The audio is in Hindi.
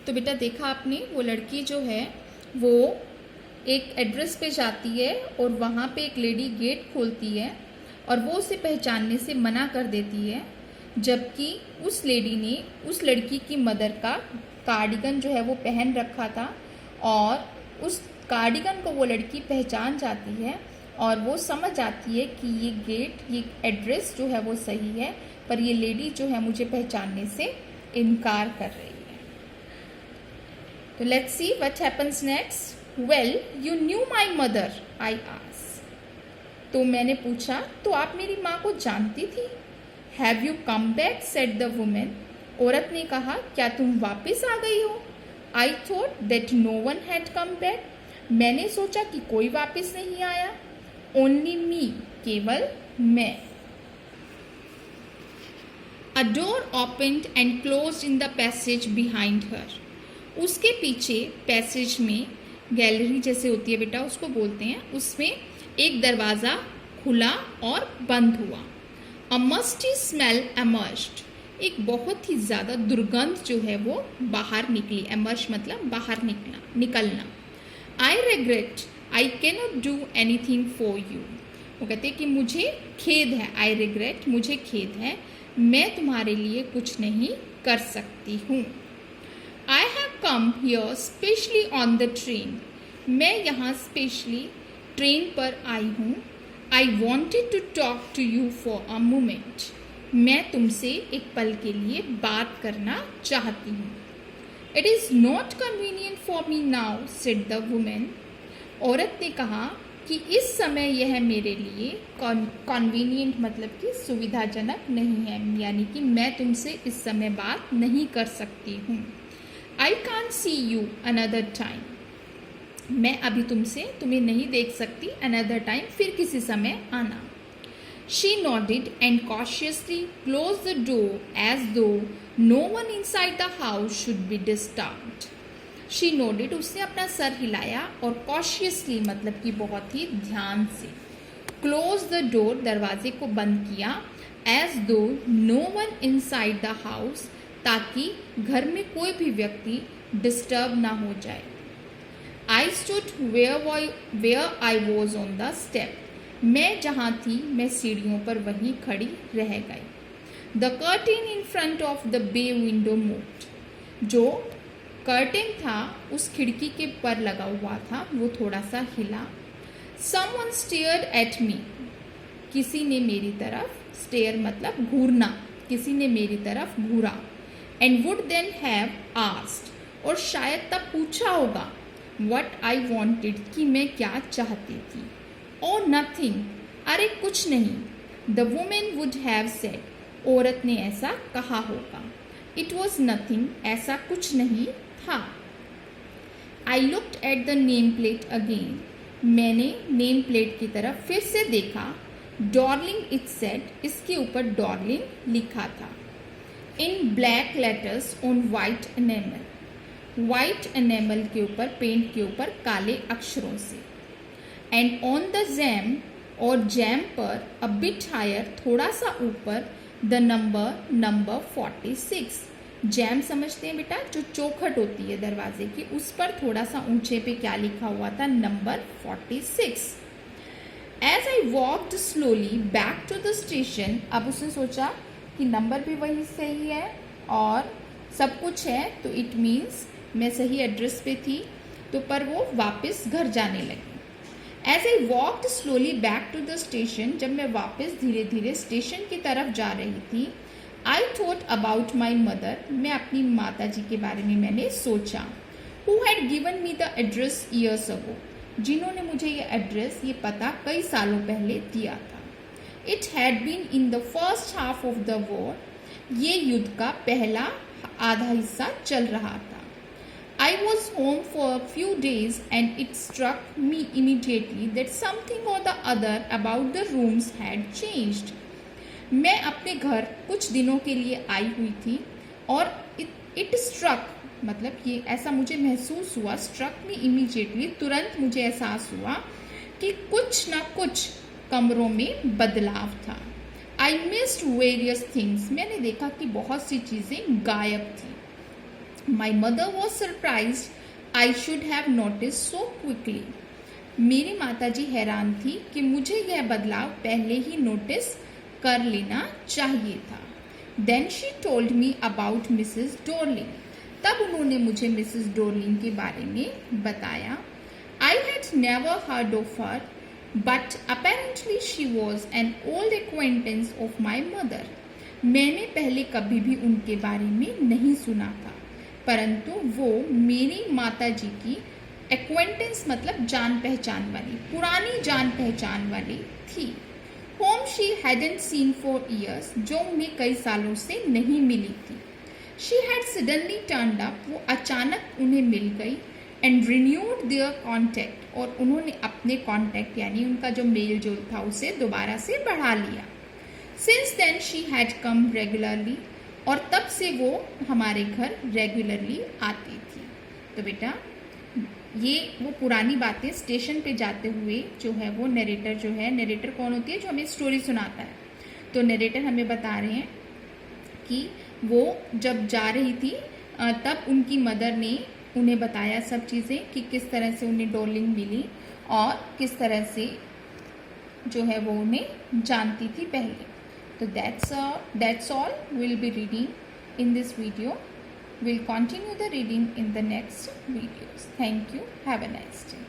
तो बेटा देखा आपने, वो लड़की जो है वो एक एड्रेस पे जाती है और वहाँ पे एक लेडी गेट खोलती है और वो उसे पहचानने से मना कर देती है, जबकि उस लेडी ने उस लड़की की मदर का कार्डिगन जो है वो पहन रखा था और उस कार्डिगन को वो लड़की पहचान जाती है और वो समझ जाती है कि ये गेट, ये एड्रेस जो है वो सही है, पर ये लेडी जो है मुझे पहचानने से इनकार कर रही है। तो let's see what happens next. Well you knew my mother, I asked. तो मैंने पूछा, तो आप मेरी माँ को जानती थी? Have you come back, said the woman. औरत ने कहा, क्या तुम वापस आ गई हो? I thought that no one had come back. मैंने सोचा कि कोई वापस नहीं आया। ओनली मी, केवल मैं। अ door opened and closed in the passage behind her. उसके पीछे पैसेज में, गैलरी जैसे होती है बेटा उसको बोलते हैं, उसमें एक दरवाज़ा खुला और बंद हुआ। अ मस्टी स्मेल एमर्ज्ड। एक बहुत ही ज़्यादा दुर्गंध जो है वो बाहर निकली। एमर्ज मतलब बाहर निकलना। I regret I cannot do anything for you. वो कहते हैं कि मुझे खेद है, आई रिग्रेट मुझे खेद है, मैं तुम्हारे लिए कुछ नहीं कर सकती हूँ। I have come here specially on the train. मैं यहाँ स्पेशली ट्रेन पर आई हूँ। I wanted to talk to you for a moment. मैं तुमसे एक पल के लिए बात करना चाहती हूँ। It is not convenient for me now, said the woman. औरत ने कहा कि इस समय यह मेरे लिए कन्वीनियंट मतलब कि सुविधाजनक नहीं है, यानी कि मैं तुमसे इस समय बात नहीं कर सकती हूँ। I can't see you another time. मैं अभी तुम्हें नहीं देख सकती, अनदर टाइम फिर किसी समय आना। She nodded and cautiously closed the door as though no one inside the house should be disturbed. She nodded, उसने अपना सर हिलाया और cautiously मतलब कि बहुत ही ध्यान से, close the door दरवाजे को बंद किया, as though no one inside the house ताकि घर में कोई भी व्यक्ति डिस्टर्ब ना हो जाए। I stood where I was on the step. मैं जहाँ थी मैं सीढ़ियों पर वहीं खड़ी रह गई। The curtain in front of the bay window moved. जो कर्टेन था उस खिड़की के पर लगा हुआ था वो थोड़ा सा हिला। Someone stared at me. किसी ने मेरी तरफ, स्टेयर मतलब घूरना, किसी ने मेरी तरफ घूरा। And would then have asked, और शायद तब पूछा होगा, व्हाट आई वॉन्टेड, कि मैं क्या चाहती थी। Oh nothing, अरे कुछ नहीं। The woman would have said, औरत ने ऐसा कहा होगा। It was nothing, ऐसा कुछ नहीं था। I looked at the name plate again, मैंने नेम प्लेट की तरफ फिर से देखा। Darling it said, इसके ऊपर darling लिखा था। In black letters on white enamel, white enamel के ऊपर, पेंट के ऊपर काले अक्षरों से। एंड ऑन द जैम, और जैम पर अ बिट हायर, थोड़ा सा ऊपर, द नंबर 46। जैम समझते हैं बेटा, जो चौखट होती है दरवाजे की, उस पर थोड़ा सा ऊंचे पे क्या लिखा हुआ था, number 46। As I walked slowly back to the station, अब उसने सोचा कि नंबर भी वही सही है और सब कुछ है, तो इट मीन्स मैं सही एड्रेस पे थी, तो पर वो वापस घर जाने लगी। As I walked slowly back to the station, जब मैं वापस धीरे धीरे स्टेशन की तरफ जा रही थी, I thought about my mother, मैं अपनी माता जी के बारे में मैंने सोचा। Who had given me the address years ago, जिन्होंने मुझे ये एड्रेस, ये पता कई सालों पहले दिया था। It had been in the first half of the war, ये युद्ध का पहला आधा हिस्सा चल रहा था। I was home for a few days and it struck me immediately that something or the other about the rooms had changed. मैं अपने घर कुछ दिनों के लिए आई हुई थी और it struck मतलब ये ऐसा मुझे महसूस हुआ, struck me immediately, तुरंत मुझे एहसास हुआ कि कुछ ना कुछ कमरों में बदलाव था। I missed various things, मैंने देखा कि बहुत सी चीज़ें गायब थी। My mother was surprise I should have notice so quickly. मेरी माताजी हैरान थी कि मुझे यह बदलाव पहले ही नोटिस कर लेना चाहिए था। Then she told me about Mrs Dorling. तब उन्होंने मुझे मिसेस डोरलिंग के बारे में बताया। I had never heard of her but apparently she was an old acquaintance of my mother. मैंने पहले कभी भी उनके बारे में नहीं सुना था, परंतु वो मेरी माताजी की एक्वेंटेंस मतलब जान पहचान वाली, पुरानी जान पहचान वाली थी। Whom she hadn't seen for years, जो उन्हें कई सालों से नहीं मिली थी। She had suddenly turned up, वो अचानक उन्हें मिल गई। एंड रिन्यूड देयर कॉन्टैक्ट, और उन्होंने अपने कॉन्टैक्ट यानी उनका जो मेल जोल था उसे दोबारा से बढ़ा लिया। Since then she had come regularly, और तब से वो हमारे घर रेगुलरली आती थी। तो बेटा ये वो पुरानी बातें स्टेशन पे जाते हुए जो है वो नरेटर जो है, नरेटर कौन होती है? जो हमें स्टोरी सुनाता है। तो नरेटर हमें बता रहे हैं कि वो जब जा रही थी तब उनकी मदर ने उन्हें बताया सब चीज़ें कि किस तरह से उन्हें डॉर्लिंग मिली और किस तरह से जो है वो उन्हें जानती थी पहले। तो that's all we'll be reading in this video. We'll continue the reading in the next videos. Thank you. Have a nice day.